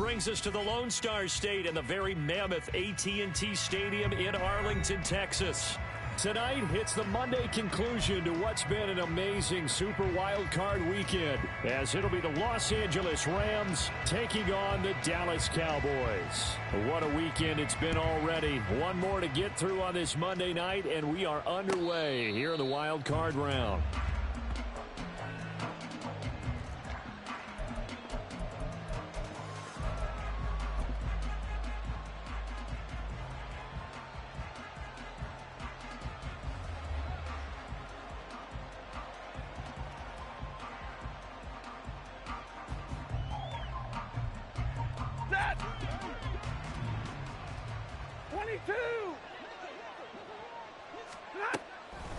brings us to the Lone Star State and the very mammoth AT&T Stadium in Arlington, Texas. Tonight, it's the Monday conclusion to what's been an amazing Super Wild Card weekend, as it'll be the Los Angeles Rams taking on the Dallas Cowboys. What a weekend it's been already. One more to get through on this Monday night, and we are underway here in the Wild Card round.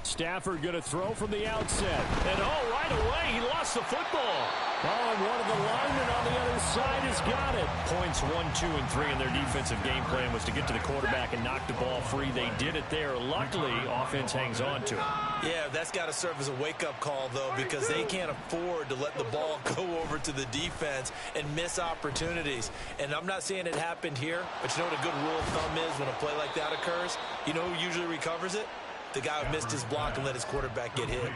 Stafford going to throw from the outset. And right away, he lost the football. And one of the linemen on the other side has got it. Points 1, 2, and 3 in their defensive game plan was to get to the quarterback and knock the ball free. They did it there. Luckily, offense hangs on to it. Yeah, that's got to serve as a wake-up call, though, because they can't afford to let the ball go over to the defense and miss opportunities. And I'm not saying it happened here, but you know what a good rule of thumb is when a play like that occurs? You know who usually recovers it? The guy who missed his block and let his quarterback get hit.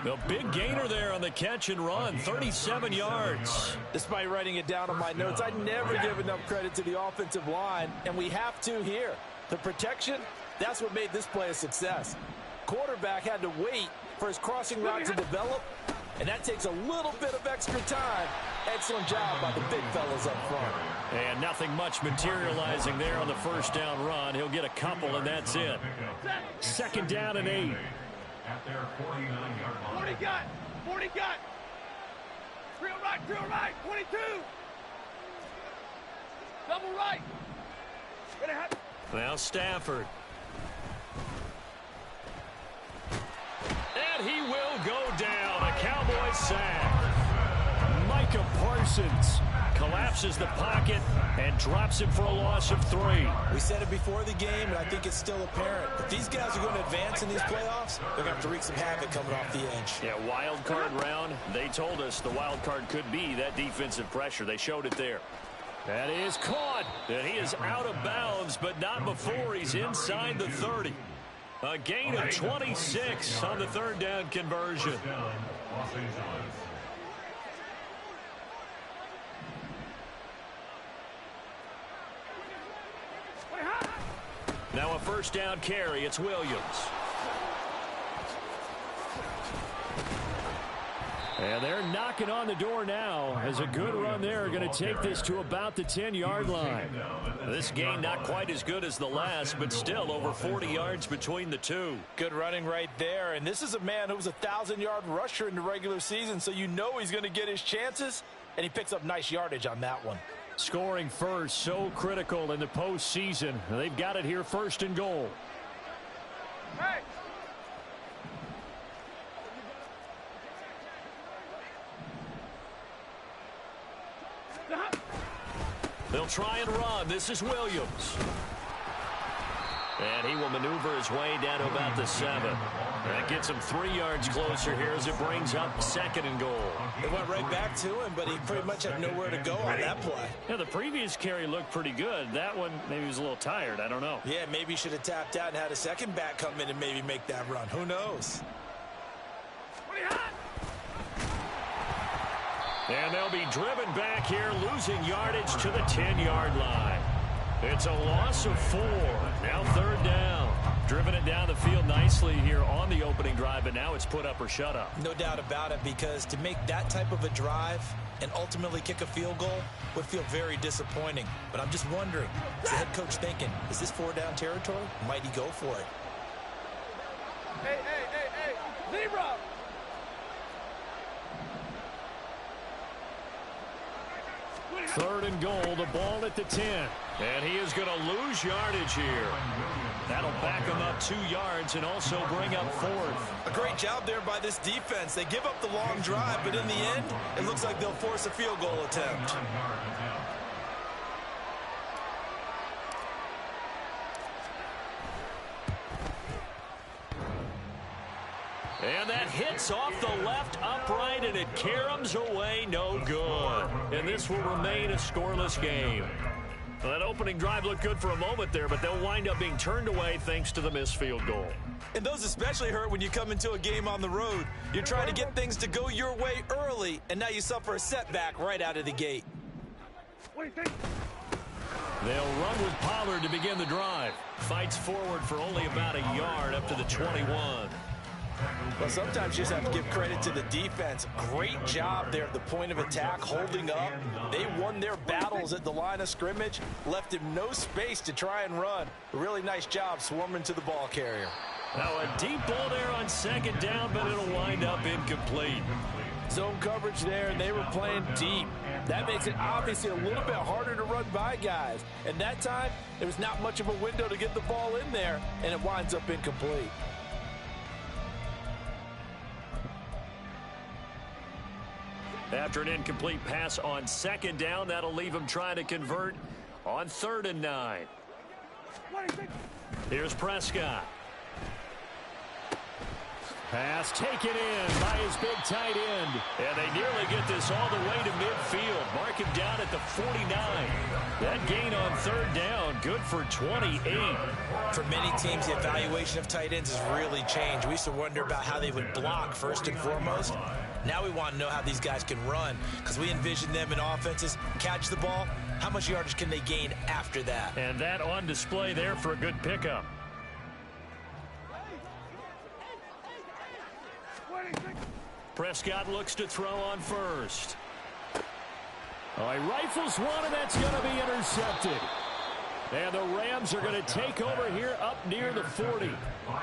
The big gainer there on the catch and run, 37 yards. Despite writing it down on my notes, I never give enough credit to the offensive line, and we have to here. The protection, that's what made this play a success. Quarterback had to wait for his crossing route to develop, and that takes a little bit of extra time. Excellent job by the big fellas up front. And nothing much materializing there on the first down run. He'll get a couple, and that's it. Second down and 8. At their 49-yard line. 40 got. 40 got. Drill right, 22. Double right. Now Stafford. And he will go down. A Cowboys sack. Micah Parsons collapses the pocket and drops him for a loss of 3. We said it before the game, and I think it's still apparent. If these guys are going to advance in these playoffs, they're going to have to wreak some havoc coming off the edge. Yeah, wild card round. They told us the wild card could be that defensive pressure. They showed it there. That is caught. And he is out of bounds, but not before he's inside the 30. A gain of 26 on the third down conversion. Los Angeles. Now a first down carry. It's Williams. And they're knocking on the door now as a good run there. Going to take this to about the 10-yard line. This game not quite as good as the last, but still over 40 yards between the two. Good running right there. And this is a man who was a 1,000-yard rusher in the regular season, so you know he's going to get his chances, and he picks up nice yardage on that one. Scoring first, so critical in the postseason. They've got it here, first and goal. Hey. They'll try and run. This is Williams. And he will maneuver his way down to about the 7. That gets him 3 yards closer here as it brings up second and goal. It went right back to him, but he pretty much had nowhere to go on that play. Yeah, the previous carry looked pretty good. That one, maybe he was a little tired. I don't know. Yeah, maybe he should have tapped out and had a second back come in and maybe make that run. Who knows? And they'll be driven back here, losing yardage to the 10-yard line. It's a loss of 4. Now third down. Driven it down the field nicely here on the opening drive, but now it's put up or shut up. No doubt about it, because to make that type of a drive and ultimately kick a field goal would feel very disappointing. But I'm just wondering, is the head coach thinking, is this 4-down territory? Might he go for it? Hey. Zebra. Third and goal, the ball at the 10. And he is going to lose yardage here. That'll back him up 2 yards and also bring up 4th. A great job there by this defense. They give up the long drive, but in the end, it looks like they'll force a field goal attempt. And that hit hits off the left upright, and it caroms away, no good. And this will remain a scoreless game. Well, that opening drive looked good for a moment there, but they'll wind up being turned away thanks to the missed field goal. And those especially hurt when you come into a game on the road. You're trying to get things to go your way early, and now you suffer a setback right out of the gate. They'll run with Pollard to begin the drive. Fights forward for only about a yard up to the 21. Well, sometimes you just have to give credit to the defense. Great job there at the point of attack, holding up. They won their battles at the line of scrimmage, left him no space to try and run. A really nice job swarming to the ball carrier. Now a deep ball there on second down, but it'll wind up incomplete. Zone coverage there, and they were playing deep. That makes it obviously a little bit harder to run by guys. And that time, there was not much of a window to get the ball in there, and it winds up incomplete. After an incomplete pass on second down, that'll leave him trying to convert on 3rd and 9. Here's Prescott. Pass taken in by his big tight end. And they nearly get this all the way to midfield. Mark him down at the 49. That gain on 3rd down, good for 28. For many teams, the evaluation of tight ends has really changed. We used to wonder about how they would block first and foremost. Now we want to know how these guys can run, because we envision them in offenses catch the ball. How much yardage can they gain after that? And that on display there for a good pickup. Prescott looks to throw on first. Oh, he rifles one, and that's going to be intercepted. And the Rams are going to take over here up near the 40.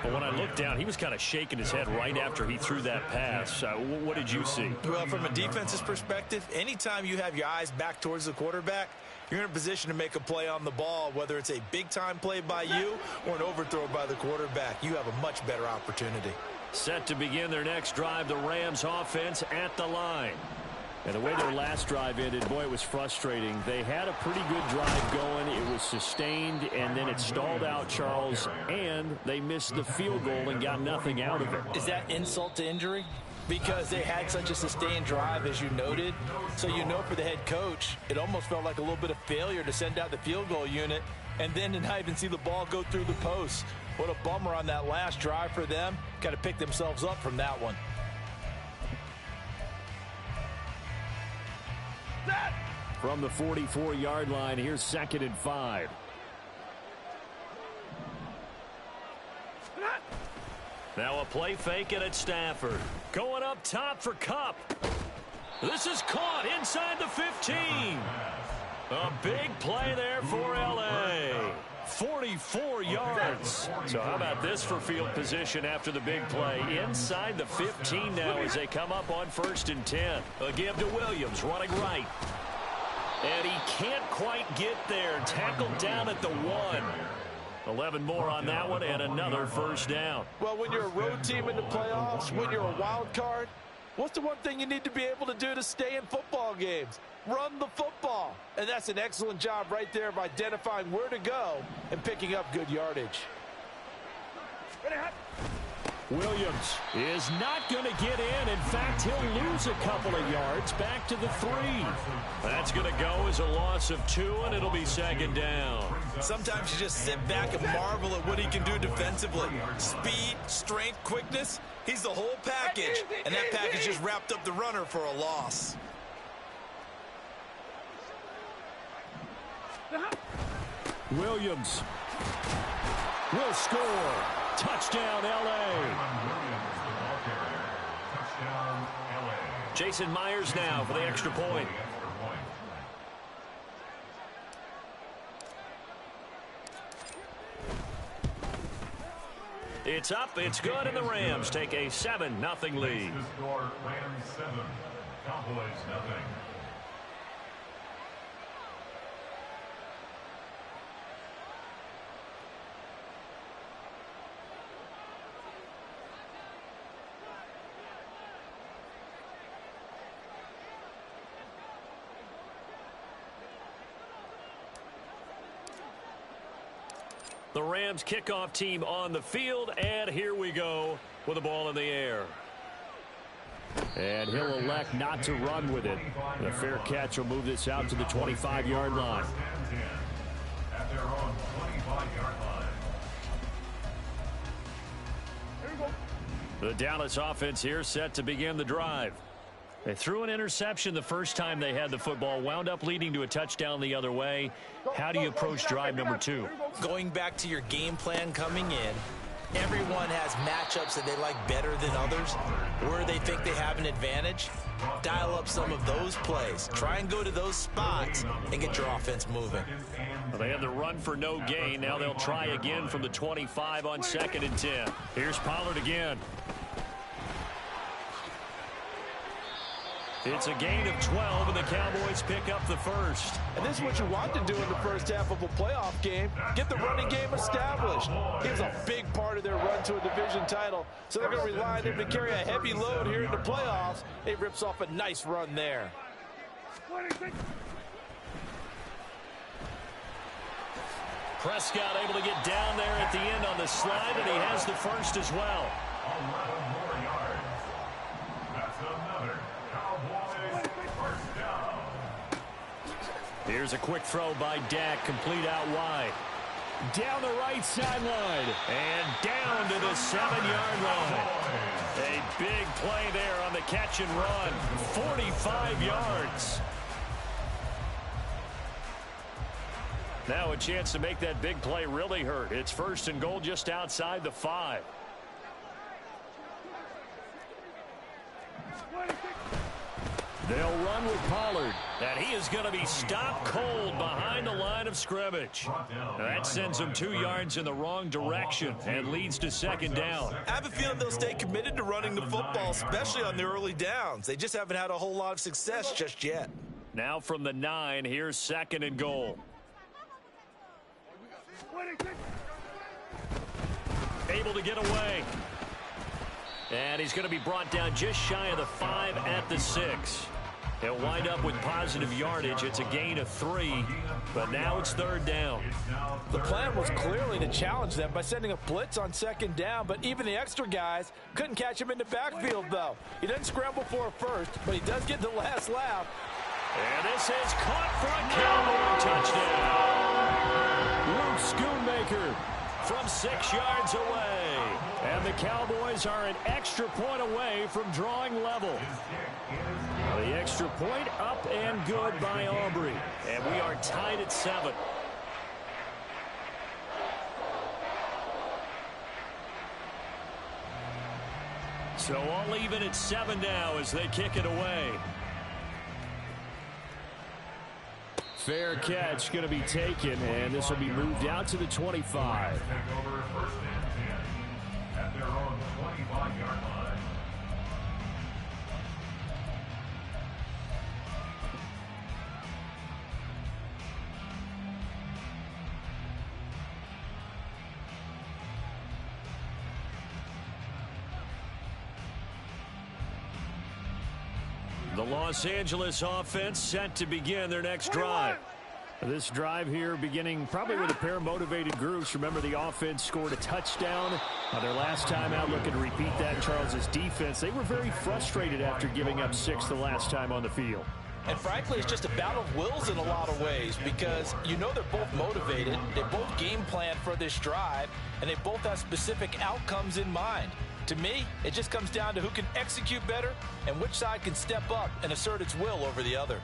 But when I looked down, he was kind of shaking his head right after he threw that pass. What did you see? Well, from a defense's perspective, anytime you have your eyes back towards the quarterback, you're in a position to make a play on the ball, whether it's a big-time play by you or an overthrow by the quarterback. You have a much better opportunity. Set to begin their next drive, the Rams offense at the line. And the way their last drive ended, boy, it was frustrating. They had a pretty good drive going. It was sustained, and then it stalled out, Charles, and they missed the field goal and got nothing out of it. Is that insult to injury? Because they had such a sustained drive, as you noted. So you know for the head coach, it almost felt like a little bit of failure to send out the field goal unit and then to not even see the ball go through the post. What a bummer on that last drive for them. Got to pick themselves up from that one. From the 44-yard line, here's 2nd and 5. Now a play fake and it's Stafford. Going up top for Kupp. This is caught inside the 15. A big play there for L.A. 44 yards. So how about this for field position after the big play? Inside the 15 now as they come up on 1st and 10. A give to Williams, running right. And he can't quite get there. Tackled down at the 1. 11 more on that one and another first down. Well, when you're a road team in the playoffs, when you're a wild card, what's the one thing you need to be able to do to stay in football games? Run the football. And that's an excellent job right there of identifying where to go and picking up good yardage. Williams is not going to get in. In fact, he'll lose a couple of yards back to the 3. That's going to go as a loss of 2, and it'll be 2nd down. Sometimes you just sit back and marvel at what he can do defensively. Speed, strength, quickness. He's the whole package, and that package just wrapped up the runner for a loss. Williams will score. Touchdown, L.A. Jason Myers now for the extra point. It's up, it's good, and the Rams take a 7-0 lead. Rams 7, Cowboys 0. The Rams kickoff team on the field, and here we go with the ball in the air. And he'll elect not to run with it. The fair catch will move this out to the 25-yard line. At their own 25-yard line. The Dallas offense here set to begin the drive. They threw an interception the first time they had the football, wound up leading to a touchdown the other way. How do you approach drive number 2? Going back to your game plan coming in, everyone has matchups that they like better than others. Where they think they have an advantage, dial up some of those plays. Try and go to those spots and get your offense moving. Well, they had the run for no gain. Now they'll try again from the 25 on 2nd and 10. Here's Pollard again. It's a gain of 12, and the Cowboys pick up the first. And this is what you want to do in the first half of a playoff game. Get the running game established. He was a big part of their run to a division title, so they're going to rely on him to carry a heavy load here in the playoffs. He rips off a nice run there. Prescott able to get down there at the end on the slide, and he has the first as well. 11 more yards. That's another Cowboys first down. Here's a quick throw by Dak, complete out wide. Down the right sideline, and down to the 7-yard line. A big play there on the catch and run, 45 yards. Now a chance to make that big play really hurt. It's 1st and goal just outside the 5. They'll run with Pollard, and he is going to be stopped cold behind the line of scrimmage. That sends him 2 yards in the wrong direction and leads to 2nd down. I have a feeling they'll stay committed to running the football, especially on the early downs. They just haven't had a whole lot of success just yet. Now from the 9, here's 2nd and goal. Able to get away. And he's going to be brought down just shy of the 5 at the 6. He'll wind up with positive yardage. It's a gain of 3, but now it's 3rd down. The plan was clearly to challenge them by sending a blitz on 2nd down, but even the extra guys couldn't catch him in the backfield, though. He doesn't scramble for a first, but he does get the last laugh. And this is caught for a Cowboy touchdown. Luke Schoonmaker from 6 yards away. And the Cowboys are an extra point away from drawing level. The extra point up and good by Aubrey. And we are tied at 7. So all even at 7 now as they kick it away. Fair catch going to be taken, and this will be moved out to the 25. Take over 1st and 10 at their own 25-yard line. The Los Angeles offense set to begin their next drive. This drive here beginning probably with a pair of motivated groups. Remember, the offense scored a touchdown their last time out. Looking to repeat that in Charles's defense. They were very frustrated after giving up 6 the last time on the field. And frankly, it's just a battle of wills in a lot of ways because you know they're both motivated. They both game plan for this drive, and they both have specific outcomes in mind. To me, it just comes down to who can execute better and which side can step up and assert its will over the other.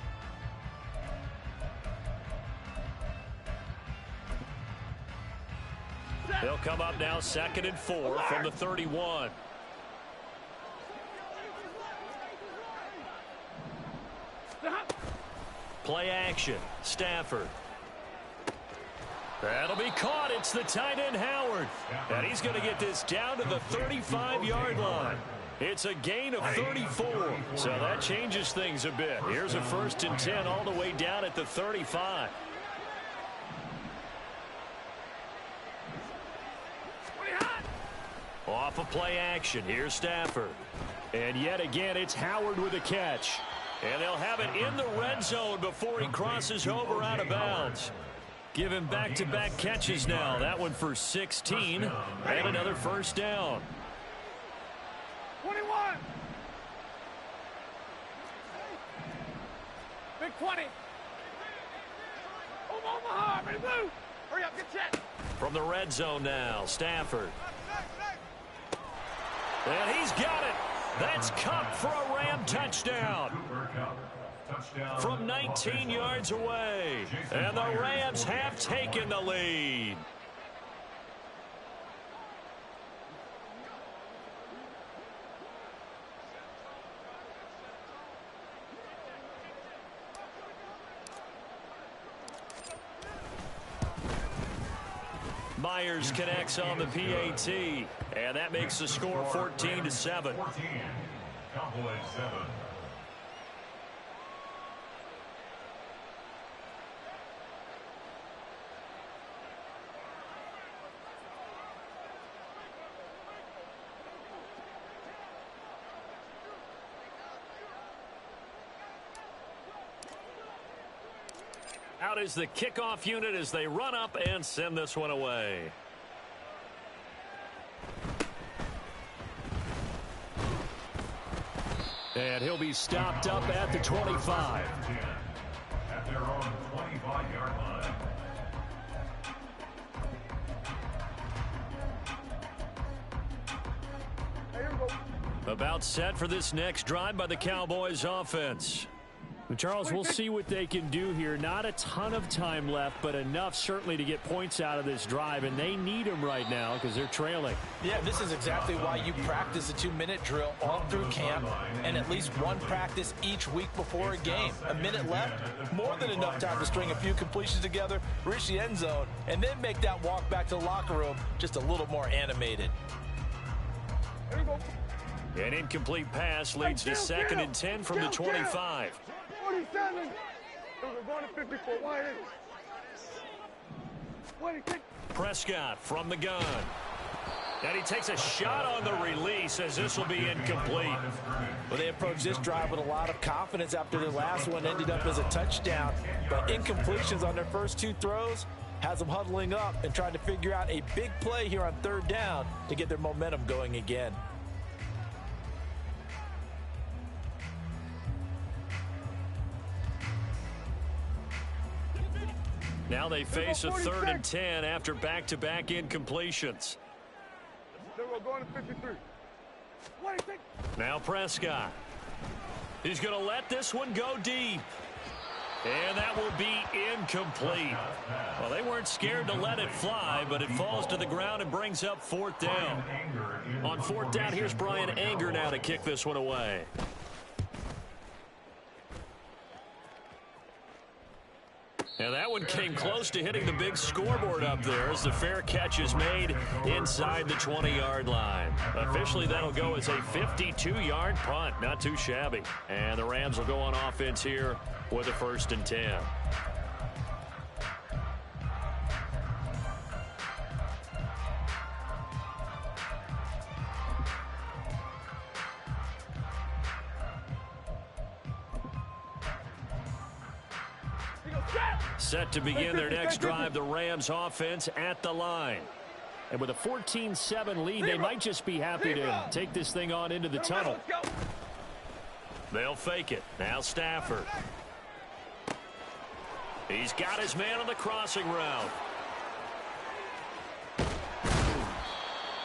They'll come up now 2nd and 4 from the 31. Play action. Stafford. That'll be caught. It's the tight end Howard. And he's going to get this down to the 35-yard line. It's a gain of 34. So that changes things a bit. Here's a 1st and 10 all the way down at the 35. Off of play action. Here's Stafford. And yet again, it's Howard with a catch. And they'll have it in the red zone before he crosses over out of bounds. Give him back-to-back catches now. That one for 16 and another 1st down. 21. 20. Omaha, ready to move. Hurry up, get set. From the red zone now, Stafford. And he's got it. That's Kupp for a Ram touchdown. From 19 yards away. And the Rams have taken the lead. Myers connects on the PAT, and that makes the score 14-7. 14, Cowboys 7. Out is the kickoff unit as they run up and send this one away. And he'll be stopped up at the 25. At their own 25-yard line. About set for this next drive by the Cowboys offense. Charles, we'll see what they can do here. Not a ton of time left, but enough certainly to get points out of this drive, and they need them right now because they're trailing. Yeah, this is exactly why you practice a 2-minute drill all through camp and at least one practice each week before a game. A minute left, more than enough time to string a few completions together, reach the end zone, and then make that walk back to the locker room just a little more animated. An incomplete pass leads to 2nd and 10 from the 25. 47. We're going to 54. Why is Prescott from the gun. And he takes a shot on the release as this will be incomplete. Well, they approached this drive with a lot of confidence after their last one ended up as a touchdown. But incompletions on their first 2 throws has them huddling up and trying to figure out a big play here on 3rd down to get their momentum going again. Now they face a 3rd and 10 after back-to-back incompletions. We're going to 53. Now Prescott. He's going to let this one go deep. And that will be incomplete. Well, they weren't scared to let it fly, but it falls to the ground and brings up 4th down. On 4th down, here's Bryan Anger now to kick this one away. And that one came close to hitting the big scoreboard up there as the fair catch is made inside the 20-yard line. Officially, that'll go as a 52-yard punt. Not too shabby. And the Rams will go on offense here with a 1st and 10. Set to begin their next drive, the Rams offense at the line. And with a 14-7 lead, they might just be happy to take this thing on into the tunnel. They'll fake it. Now Stafford. He's got his man on the crossing route.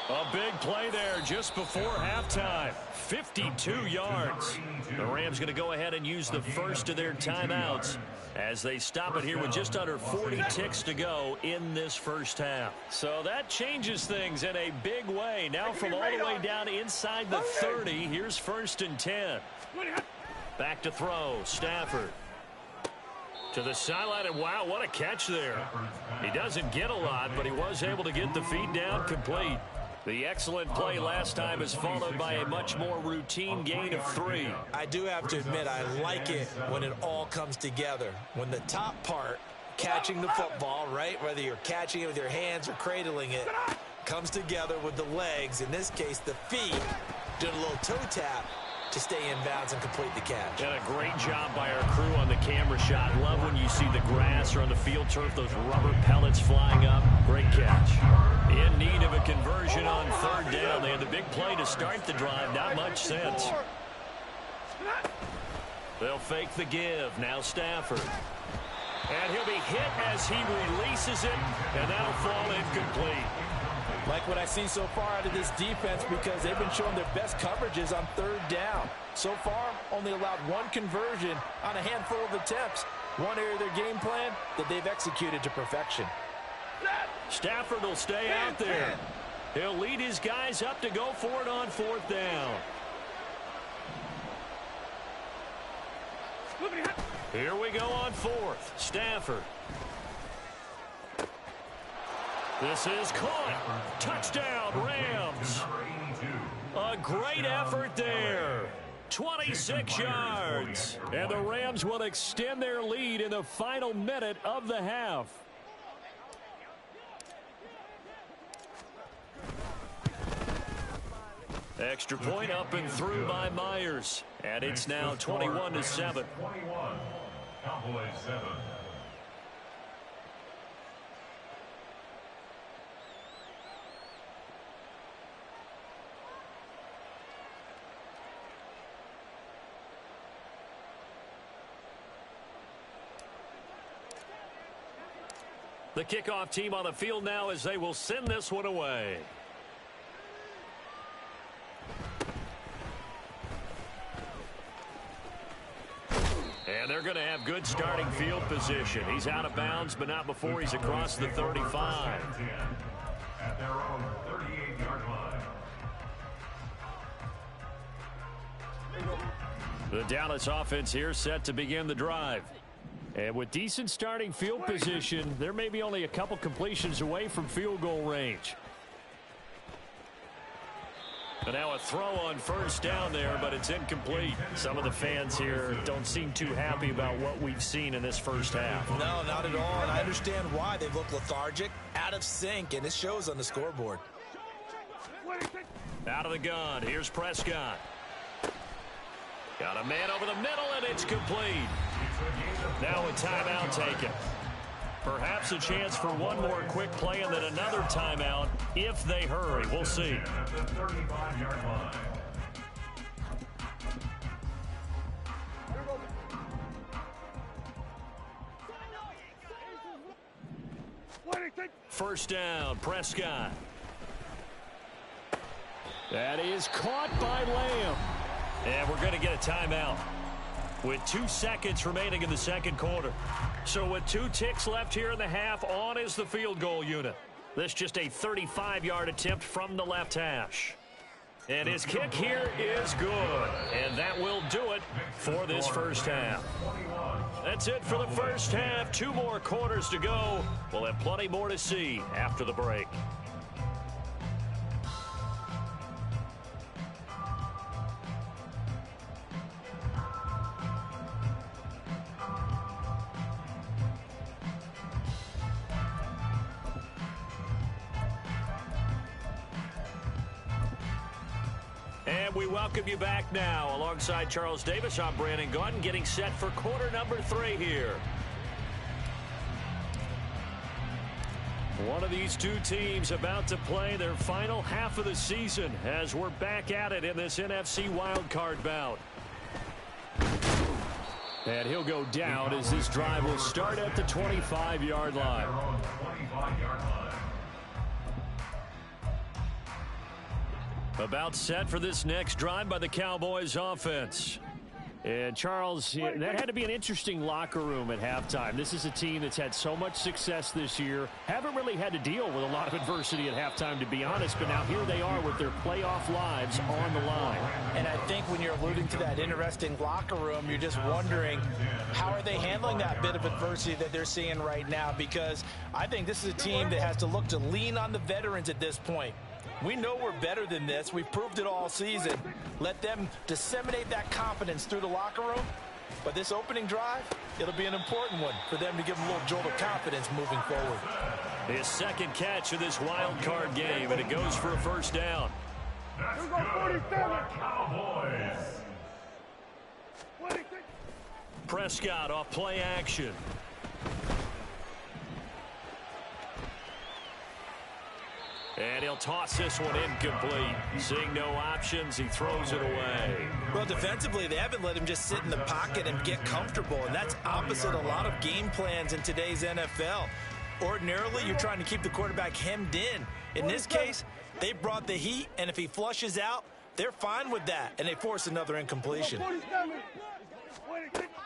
A big play there just before halftime. 52 yards. The Rams going to go ahead and use the first of their timeouts as they stop it here with just under 40 ticks to go in this first half. So that changes things in a big way. Now from all the way down inside the 30, here's 1st and 10. Back to throw, Stafford. To the sideline, and wow, what a catch there. He doesn't get a lot, but he was able to get the feed down complete. The excellent play last time is followed by a much more routine gain of 3. I do have to admit, I like it when it all comes together. When the top part, catching the football, right, whether you're catching it with your hands or cradling it, comes together with the legs, in this case the feet, doing a little toe tap to stay in bounds and complete the catch. And a great job by our crew on the camera shot. Love when you see the grass or on the field turf, those rubber pellets flying up. Great catch. In need of a conversion on 3rd down. They had the big play to start the drive. Not much sense. They'll fake the give. Now Stafford. And he'll be hit as he releases it, and that'll fall incomplete. Like what I see so far out of this defense, because they've been showing their best coverages on third down. So far, only allowed one conversion on a handful of attempts. One area of their game plan that they've executed to perfection. Stafford will stay out there. He'll lead his guys up to go for it on fourth down. Here we go on fourth. Stafford. This is caught. Touchdown, Rams. A great effort there. 26 yards. And the Rams will extend their lead in the final minute of the half. Extra point up and through by Myers. And it's now 21-7. 21. Cowboys 7. The kickoff team on the field now as they will send this one away. And they're going to have good starting field position. He's out of bounds, but not before he's across the 35. At their own 38-yard line. The Dallas offense here set to begin the drive. And with decent starting field position, there may be only a couple completions away from field goal range. And now a throw on first down there, but it's incomplete. Some of the fans here don't seem too happy about what we've seen in this first half. No, not at all, and I understand why. They've looked lethargic, out of sync, and it shows on the scoreboard. Out of the gun, here's Prescott. Got a man over the middle, and it's complete. Now a timeout taken. Perhaps a chance for one more quick play and then another timeout if they hurry. We'll see. At the 35-yard line. First down, Prescott. That is caught by Lamb. And we're going to get a timeout with 2 seconds remaining in the second quarter. So with 2 ticks left here in the half, on is the field goal unit. This just a 35-yard attempt from the left hash. And his kick here is good. And that will do it for this first half. That's it for the first half. 2 more quarters to go. We'll have plenty more to see after the break. And we welcome you back now. Alongside Charles Davis, I'm Brandon Gaudin, getting set for quarter number 3 here. One of these 2 teams about to play their final half of the season as we're back at it in this NFC wildcard bout. And he'll go down as this drive will start at the 25-yard line. About set for this next drive by the Cowboys offense. And Charles, that had to be an interesting locker room at halftime. This is a team that's had so much success this year. Haven't really had to deal with a lot of adversity at halftime, to be honest. But now here they are with their playoff lives on the line. And I think when you're alluding to that interesting locker room, you're just wondering, how are they handling that bit of adversity that they're seeing right now? Because I think this is a team that has to look to lean on the veterans at this point. We know we're better than this. We've proved it all season. Let them disseminate that confidence through the locker room. But this opening drive, it'll be an important one for them to give them a little jolt of confidence moving forward. His second catch of this wild card game, and it goes for a first down. That's good for the Cowboys. Prescott off play action. And he'll toss this one incomplete. Seeing no options, he throws it away. Well, defensively, they haven't let him just sit in the pocket and get comfortable, and that's opposite a lot of game plans in today's NFL. Ordinarily, you're trying to keep the quarterback hemmed in. In this case, they brought the heat, and if he flushes out, they're fine with that, and they force another incompletion.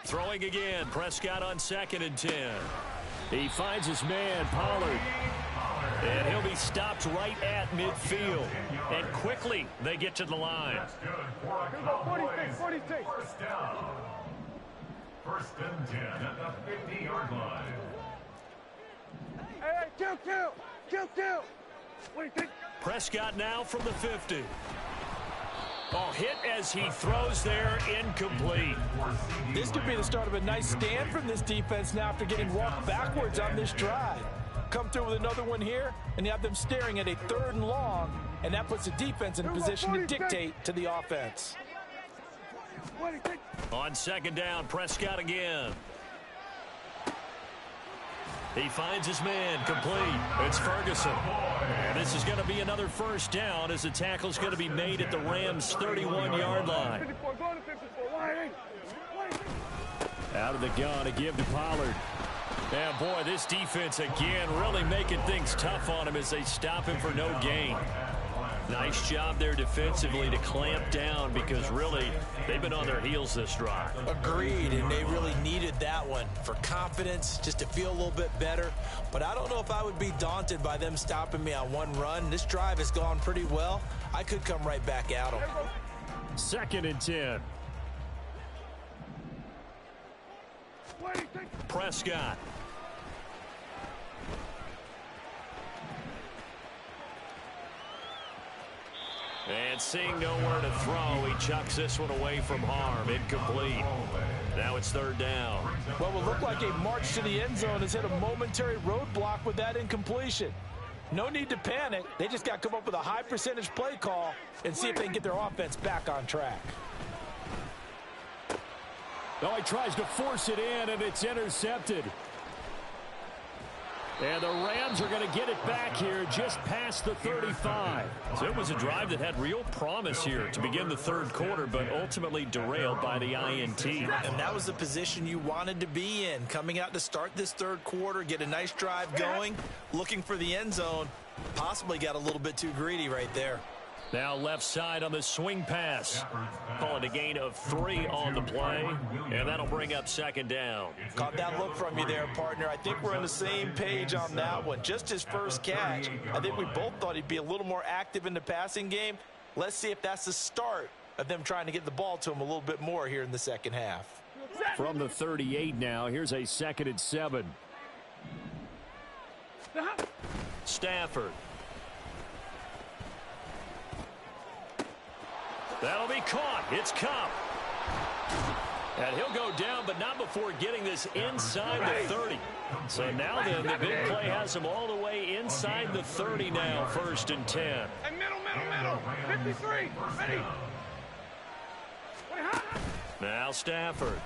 Throwing again, Prescott on 2nd and 10. He finds his man, Pollard. And he'll be stopped right at midfield. And quickly, they get to the line. That's good for a Cowboys. First down. 1st and 10 at the 50-yard line. Hey, kill. What do you think? Prescott now from the 50. Oh, hit as he throws there, incomplete. This could be the start of a nice stand from this defense now after getting walked backwards on this drive. Come through with another one here, and you have them staring at a 3rd and long, and that puts the defense in a position to dictate to the offense. On 2nd down, Prescott again. He finds his man, complete. It's Ferguson. And this is going to be another 1st down as the tackle's going to be made at the Rams' 31-yard line. Out of the gun, a give to Pollard. And boy, this defense again really making things tough on him as they stop him for no gain. Nice job there defensively to clamp down because really they've been on their heels this drive. Agreed, and they really needed that one for confidence, just to feel a little bit better. But I don't know if I would be daunted by them stopping me on one run. This drive has gone pretty well. I could come right back at them. 2nd and 10. Prescott. And seeing nowhere to throw, he chucks this one away from harm. Incomplete. Now it's 3rd down. What will look like a march to the end zone has hit a momentary roadblock with that incompletion. No need to panic. They just got to come up with a high percentage play call and see if they can get their offense back on track. Oh, he tries to force it in, and it's intercepted. And the Rams are going to get it back here just past the 35. So it was a drive that had real promise here to begin the 3rd quarter, but ultimately derailed by the INT. And that was the position you wanted to be in. Coming out to start this 3rd quarter, get a nice drive going, looking for the end zone. Possibly got a little bit too greedy right there. Now left side on the swing pass. Calling a gain of 3 on the play, and that'll bring up 2nd down. Caught that look from you there, partner. I think we're on the same page on that one. Just his first catch. I think we both thought he'd be a little more active in the passing game. Let's see if that's the start of them trying to get the ball to him a little bit more here in the 2nd half. From the 38 now, here's a 2nd and 7. Stafford. That'll be caught. It's Kupp. And he'll go down, but not before getting this inside the 30. So now then, the big play has him all the way inside the 30 now, 1st and 10. Hey, middle. 53. Ready. Now Stafford.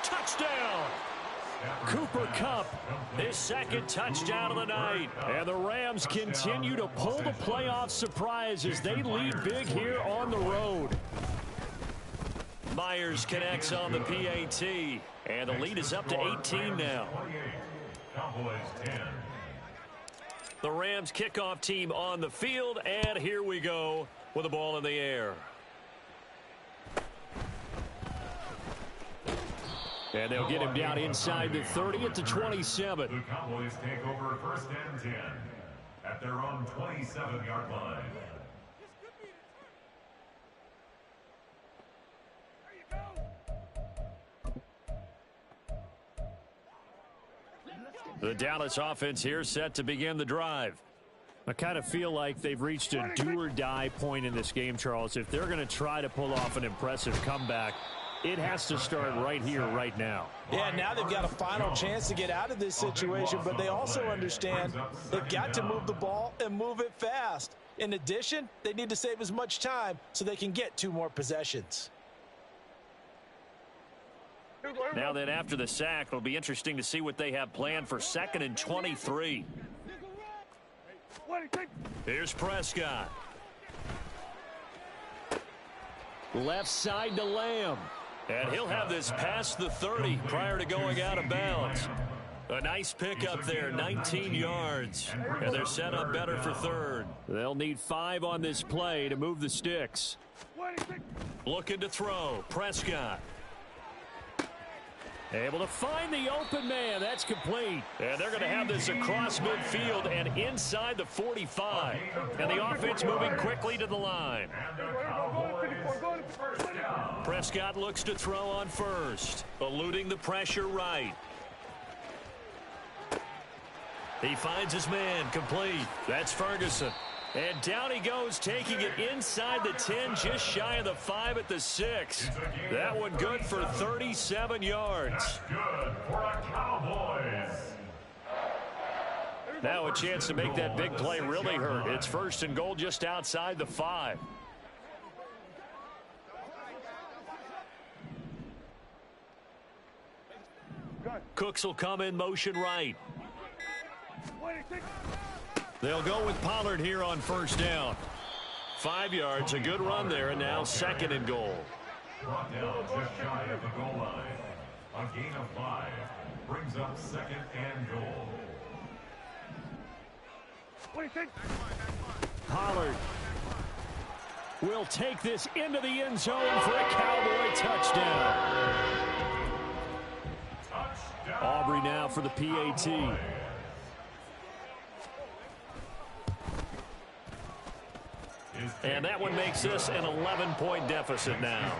Touchdown! Cooper Kupp, his 2nd touchdown of the night. And the Rams continue to pull the playoff surprise as they lead big here on the road. Myers connects on the PAT, and the lead is up to 18 now. The Rams kickoff team on the field, and here we go with the ball in the air. And they'll get him down inside the 30 at the 27. The Cowboys take over 1st and 10 at their own 27-yard line. The Dallas offense here set to begin the drive. I kind of feel like they've reached a do-or-die point in this game, Charles. If they're going to try to pull off an impressive comeback, it has to start right here, right now. Yeah, now they've got a final chance to get out of this situation, but they also understand they've got to move the ball and move it fast. In addition, they need to save as much time so they can get 2 more possessions. Now then, after the sack, it'll be interesting to see what they have planned for 2nd and 23. Here's Prescott. Left side to Lamb. And he'll have this past the 30 prior to going out of bounds. A nice pickup there, 19 yards. And they're set up better for 3rd. They'll need 5 on this play to move the sticks. Looking to throw. Prescott. Able to find the open man. That's complete. And they're going to have this across midfield and inside the 45. And the offense moving quickly to the line. Prescott looks to throw on first. Eluding the pressure right. He finds his man. Complete. That's Ferguson. And down he goes, taking it inside the 10, just shy of the 5 at the 6. That one good for 37 yards. Good for a Cowboys. Now a chance to make that big play really hurt. It's 1st and goal just outside the 5. Cooks will come in motion right. They'll go with Pollard here on 1st down. 5 yards, a good run there, and now 2nd and goal. Brought down just shy of the goal line. A gain of 5 brings up 2nd and goal. Pollard will take this into the end zone for a Cowboy touchdown. Aubrey now for the PAT. And that one makes this an 11-point deficit now.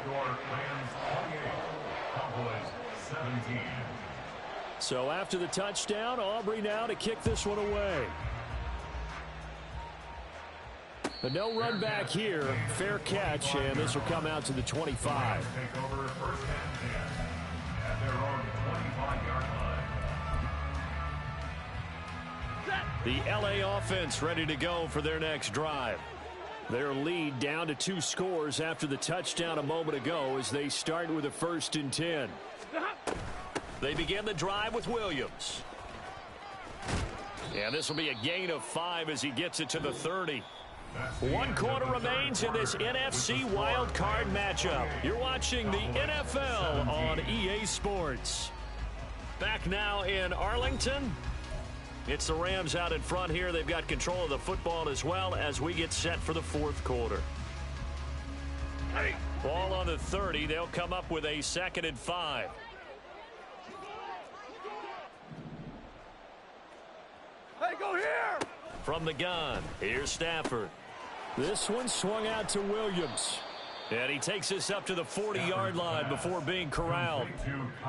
So after the touchdown, Aubrey now to kick this one away. But no run back here. Fair catch, and this will come out to the 25. Take over 1st and 10 at their own 25-yard line. The LA offense ready to go for their next drive. Their lead down to 2 scores after the touchdown a moment ago as they start with a 1st and 10. They begin the drive with Williams. And this will be a gain of 5 as he gets it to the 30. 1 quarter remains in this NFC Wild Card matchup. You're watching the NFL on EA Sports. Back now in Arlington. It's the Rams out in front here. They've got control of the football as well as we get set for the 4th quarter. Ball on the 30. They'll come up with a 2nd and 5. Hey, go here! From the gun, here's Stafford. This one swung out to Williams. And he takes this up to the 40-yard line before being corralled.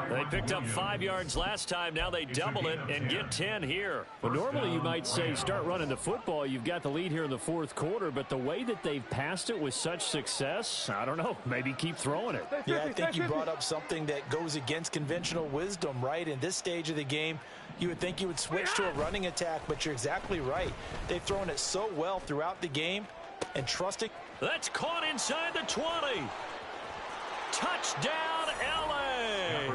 They picked up 5 yards last time. Now they double it and get 10 here. Well, normally you might say start running the football. You've got the lead here in the 4th quarter, but the way that they've passed it with such success, I don't know, maybe keep throwing it. Yeah, I think you brought up something that goes against conventional wisdom, right? In this stage of the game, you would think you would switch to a running attack, but you're exactly right. They've thrown it so well throughout the game and trusting. That's caught inside the 20. Touchdown, LA.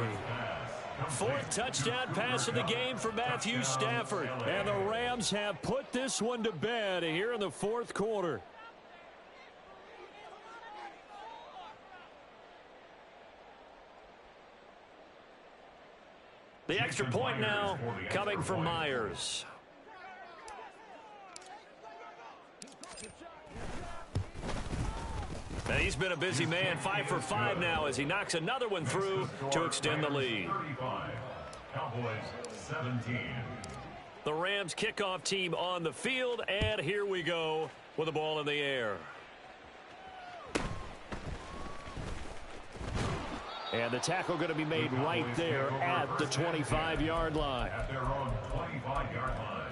4th touchdown pass of the game for Matthew Stafford. And the Rams have put this one to bed here in the 4th quarter. The extra point now coming from Myers. And he's been a busy man, 5 for 5 now as he knocks another one through to extend the lead. Cowboys 17. The Rams kickoff team on the field, and here we go with the ball in the air. And the tackle going to be made right there at the 25-yard line. At their own 25-yard line.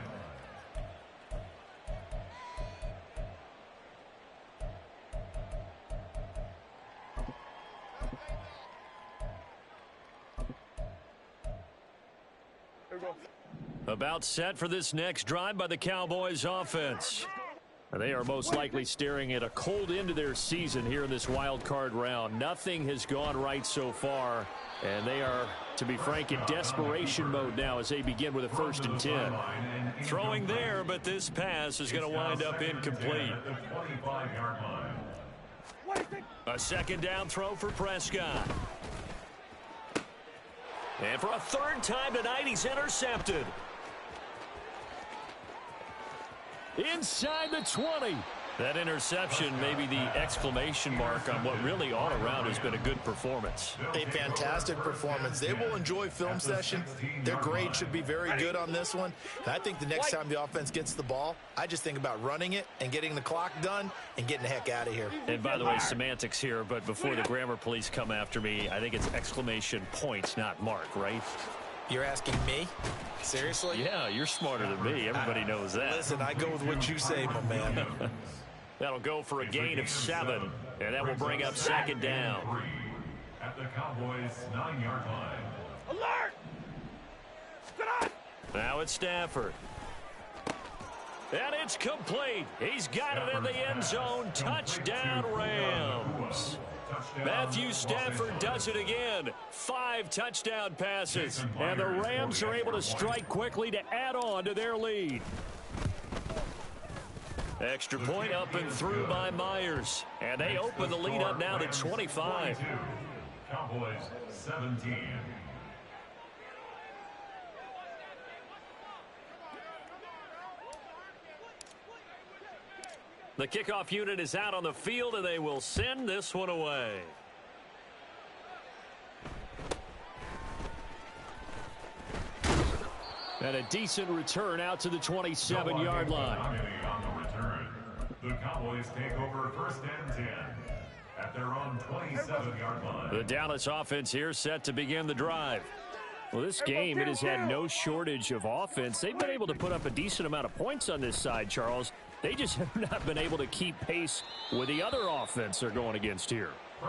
About set for this next drive by the Cowboys offense. They are most likely staring at a cold end to their season here in this wild card round. Nothing has gone right so far, and they are, to be frank, in desperation mode now as they begin with a 1st and 10. Throwing there, but this pass is going to wind up incomplete. A 2nd down throw for Prescott. And for a 3rd time tonight, he's intercepted. Inside the 20. That interception may be the exclamation mark on what really all around has been a good performance. A fantastic performance. They will enjoy film session. Their grade should be very good on this one. And I think the next time the offense gets the ball, I just think about running it and getting the clock done and getting the heck out of here. And by the way, semantics here, but before the grammar police come after me, I think it's exclamation points, not mark, right? You're asking me? Seriously? Yeah, you're smarter than me. Everybody knows that. Listen, I go with what you say, my man. That'll go for a gain of 7, and that will bring up 2nd down. At the Cowboys' 9-yard line. Alert! Get on! Now it's Stafford. And it's complete. He's got it in the end zone. Touchdown, Rams. Matthew Stafford does it again. 5 touchdown passes. And the Rams are able to strike quickly to add on to their lead. Extra point up and through by Myers. And they open the lead up now to 25. Cowboys 17. The kickoff unit is out on the field, and they will send this one away. And a decent return out to the 27-yard line. On the return, the Cowboys take over 1st and 10 at their own 27-yard line. The Dallas offense here set to begin the drive. Well, this game, it has had no shortage of offense. They've been able to put up a decent amount of points on this side, Charles. They just have not been able to keep pace with the other offense they're going against here.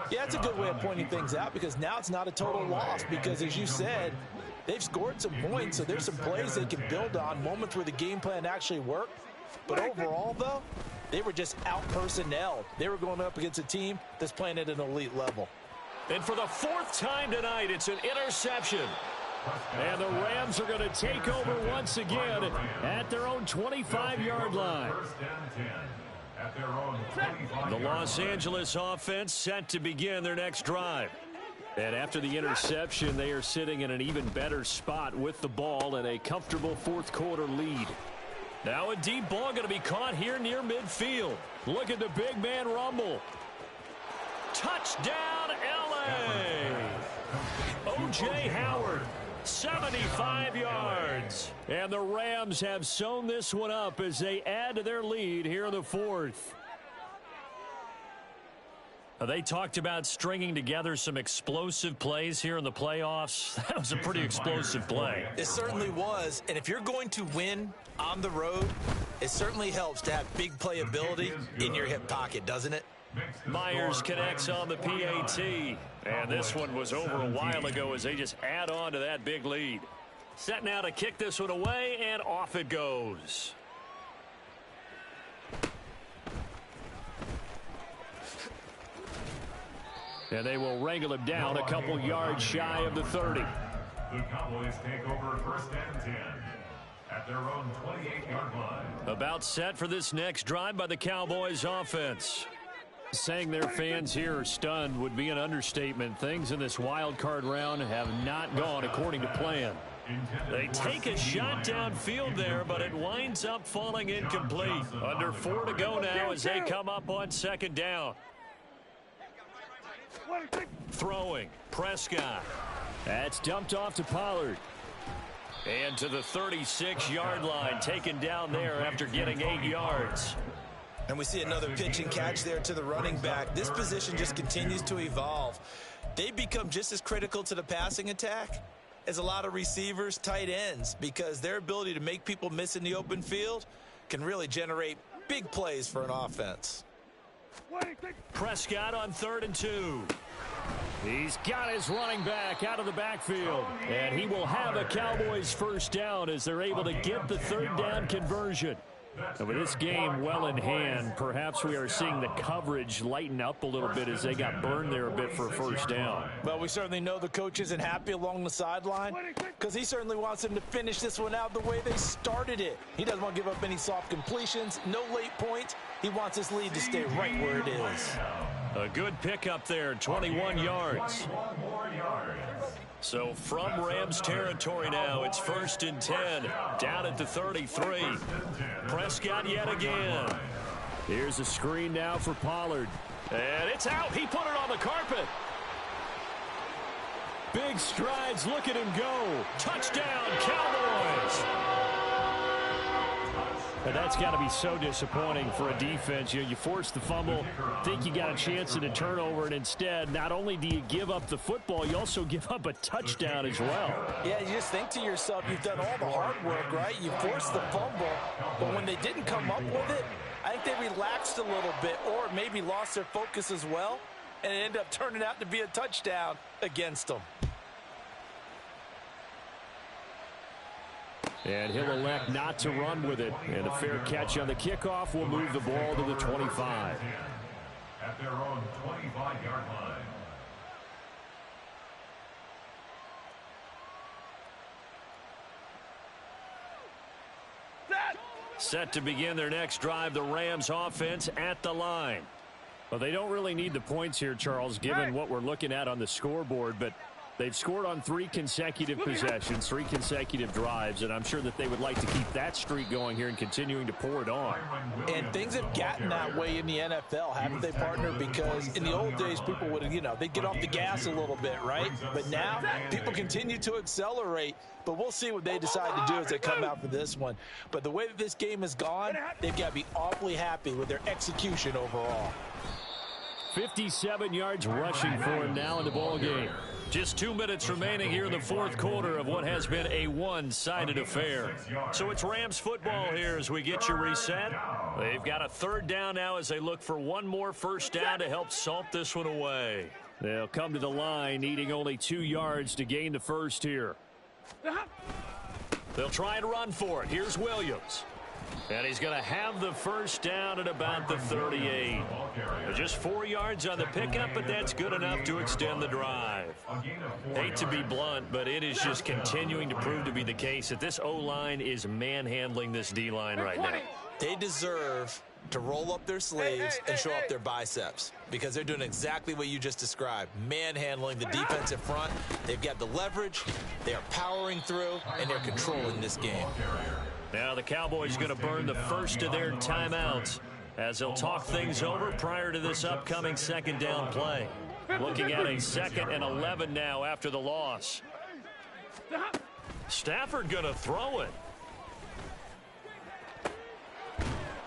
Yeah, it's a good way of pointing things out because now it's not a total loss because, as you said, they've scored some points, so there's some plays they can build on, moments where the game plan actually worked. But overall, though, they were just out-personnel. They were going up against a team that's playing at an elite level. And for the 4th time tonight, it's an interception. And the Rams are going to take over once again at their own 25-yard line. 1st and 10 at their own 25-yard The Los Angeles offense set to begin their next drive. And after the interception, they are sitting in an even better spot with the ball and a comfortable 4th quarter lead. Now a deep ball going to be caught here near midfield. Look at the big man rumble. Touchdown, L.A. O.J. Howard. 75 yards. And the Rams have sewn this one up as they add to their lead here in the 4th. They talked about stringing together some explosive plays here in the playoffs. That was a pretty explosive play. It certainly was. And if you're going to win on the road, it certainly helps to have big playability in your hip pocket, doesn't it? Myers connects on the PAT. And this one was over a while ago as they just add on to that big lead. Set now to kick this one away, and off it goes. And they will wrangle him down a couple yards shy of the 30. The Cowboys take over 1st and 10 at their own 28-yard line. About set for this next drive by the Cowboys offense. Saying their fans here are stunned would be an understatement. Things in this wild card round have not gone according to plan. They take a shot downfield there, but it winds up falling incomplete. Under 4 to go now as they come up on 2nd down. Throwing, Prescott. That's dumped off to Pollard. And to the 36-yard line, taken down there after getting 8 yards. And we see another pitch and catch there to the running back. This position just continues to evolve. They become just as critical to the passing attack as a lot of receivers, tight ends, because their ability to make people miss in the open field can really generate big plays for an offense. Prescott on 3rd and 2. He's got his running back out of the backfield. And he will have a Cowboys 1st down as they're able to get the 3rd down conversion. And with this game well in hand, perhaps we are seeing the coverage lighten up a little bit as they got burned there a bit for a first down. Well, we certainly know the coach isn't happy along the sideline because he certainly wants them to finish this one out the way they started it. He doesn't want to give up any soft completions, no late points. He wants his lead to stay right where it is. A good pickup there, 21 yards. So from Rams territory now, it's 1st and 10, down at the 33. Prescott yet again. Here's a screen now for Pollard. And it's out. He put it on the carpet. Big strides. Look at him go. Touchdown, Cowboys. And that's got to be so disappointing for a defense. You force the fumble, think you got a chance at a turnover, and instead, not only do you give up the football, you also give up a touchdown as well. Yeah, you just think to yourself, you've done all the hard work, right? You forced the fumble, but when they didn't come up with it, I think they relaxed a little bit or maybe lost their focus as well, and it ended up turning out to be a touchdown against them. And he'll elect not to run with it. And a fair catch on the kickoff will move the ball to the 25. At their own 25-yard line. Set to begin their next drive, the Rams offense at the line. Well, they don't really need the points here, Charles, given what we're looking at on the scoreboard, but they've scored on 3 consecutive possessions, 3 consecutive drives, and I'm sure that they would like to keep that streak going here and continuing to pour it on. And things have gotten that way in the NFL, haven't they, partner? Because in the old days, people would, they'd get off the gas a little bit, right? But now, people continue to accelerate. But we'll see what they decide to do as they come out for this one. But the way that this game has gone, they've got to be awfully happy with their execution overall. 57 yards rushing for him now in the ball game. Just 2 minutes remaining here in the fourth quarter of what has been a one-sided affair. So it's Rams football here as we get you reset. They've got a 3rd down now as they look for one more first down to help salt this one away. They'll come to the line needing only 2 yards to gain the first here. They'll try and run for it. Here's Williams. And he's going to have the first down at about the 38. Just 4 yards on the pickup, but that's good enough to extend the drive. Hate to be blunt, but it is just continuing to prove to be the case that this O-line is manhandling this D-line right now. They deserve to roll up their sleeves and show up their biceps because they're doing exactly what you just described, manhandling the defensive front. They've got the leverage, they're powering through, and they're controlling this game. Now the Cowboys going to burn the first of their timeouts as they'll talk things over prior to this upcoming 2nd down play. Looking at a 2nd and 11 now after the loss. Stafford going to throw it.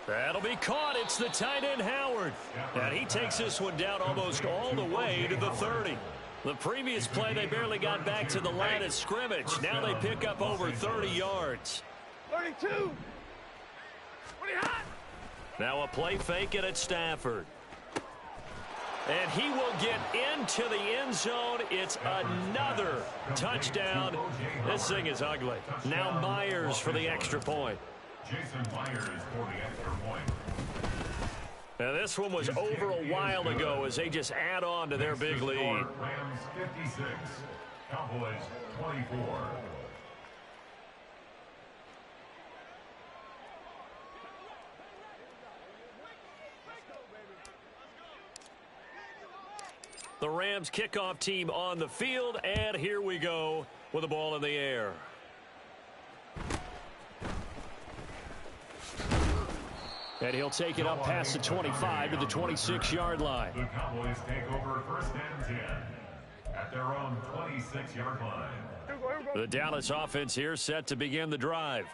That'll be caught. It's the tight end Howard. And he takes this one down almost all the way to the 30. The previous play, they barely got back to the line of scrimmage. Now they pick up over 30 yards. 32. Now a play fake it at Stafford. And he will get into the end zone. It's another touchdown. This thing is ugly. Now Myers for the extra point. Jason Myers for the extra point. Now this one was over a while ago as they just add on to their big lead. Rams 56, Cowboys 24. The Rams kickoff team on the field, and here we go with the ball in the air. And he'll take it up past the 25 to the 26-yard line. The Cowboys take over 1st and 10 at their own 26-yard line. The Dallas offense here set to begin the drive.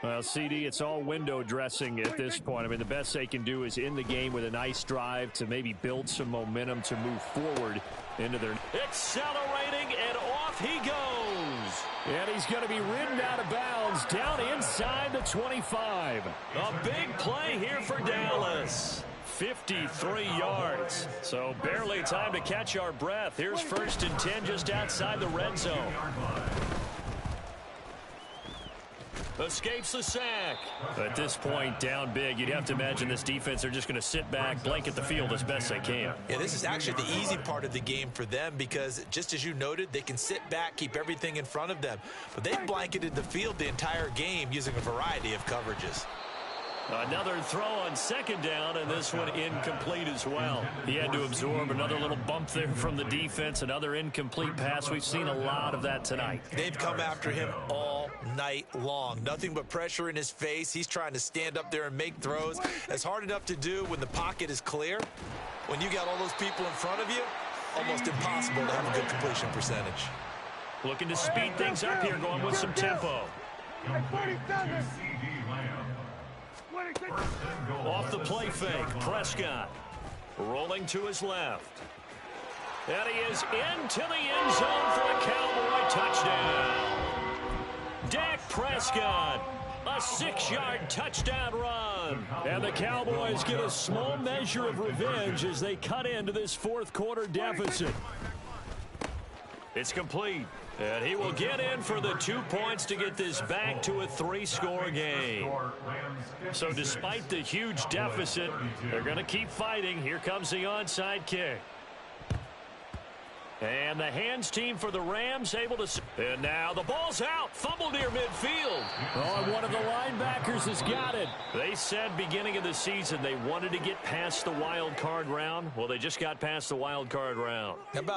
Well, CD, it's all window dressing at this point. I mean, the best they can do is in the game with a nice drive to maybe build some momentum to move forward into their... Accelerating, and off he goes. And he's going to be ridden out of bounds down inside the 25. A big play here for Dallas. 53 yards. So barely time to catch our breath. Here's 1st and 10 just outside the red zone. escapes the sack. At this point, down big, you'd have to imagine this defense are just going to sit back, blanket the field as best they can. Yeah, this is actually the easy part of the game for them because, just as you noted, they can sit back, keep everything in front of them. But they've blanketed the field the entire game using a variety of coverages. Another throw on second down, and this one incomplete as well. He had to absorb another little bump there from the defense, another incomplete pass. We've seen a lot of that tonight. They've come after him all night long. Nothing but pressure in his face. He's trying to stand up there and make throws. It's hard enough to do when the pocket is clear. When you got all those people in front of you, almost impossible to have a good completion percentage. Looking to speed things up here, going with some tempo. Off the play fake, Prescott rolling to his left. And he is into the end zone for a Cowboy touchdown. Dak Prescott, a 6-yard touchdown run. And the Cowboys get a small measure of revenge as they cut into this fourth quarter deficit. It's complete. And he will get in for the 2 points to get this back to a 3-score game. So despite the huge deficit, they're going to keep fighting. Here comes the onside kick. And the hands team for the Rams able to... And now the ball's out. Fumble near midfield. Oh, and one of the linebackers has got it. They said beginning of the season they wanted to get past the wild card round. Well, they just got past the wild card round. How about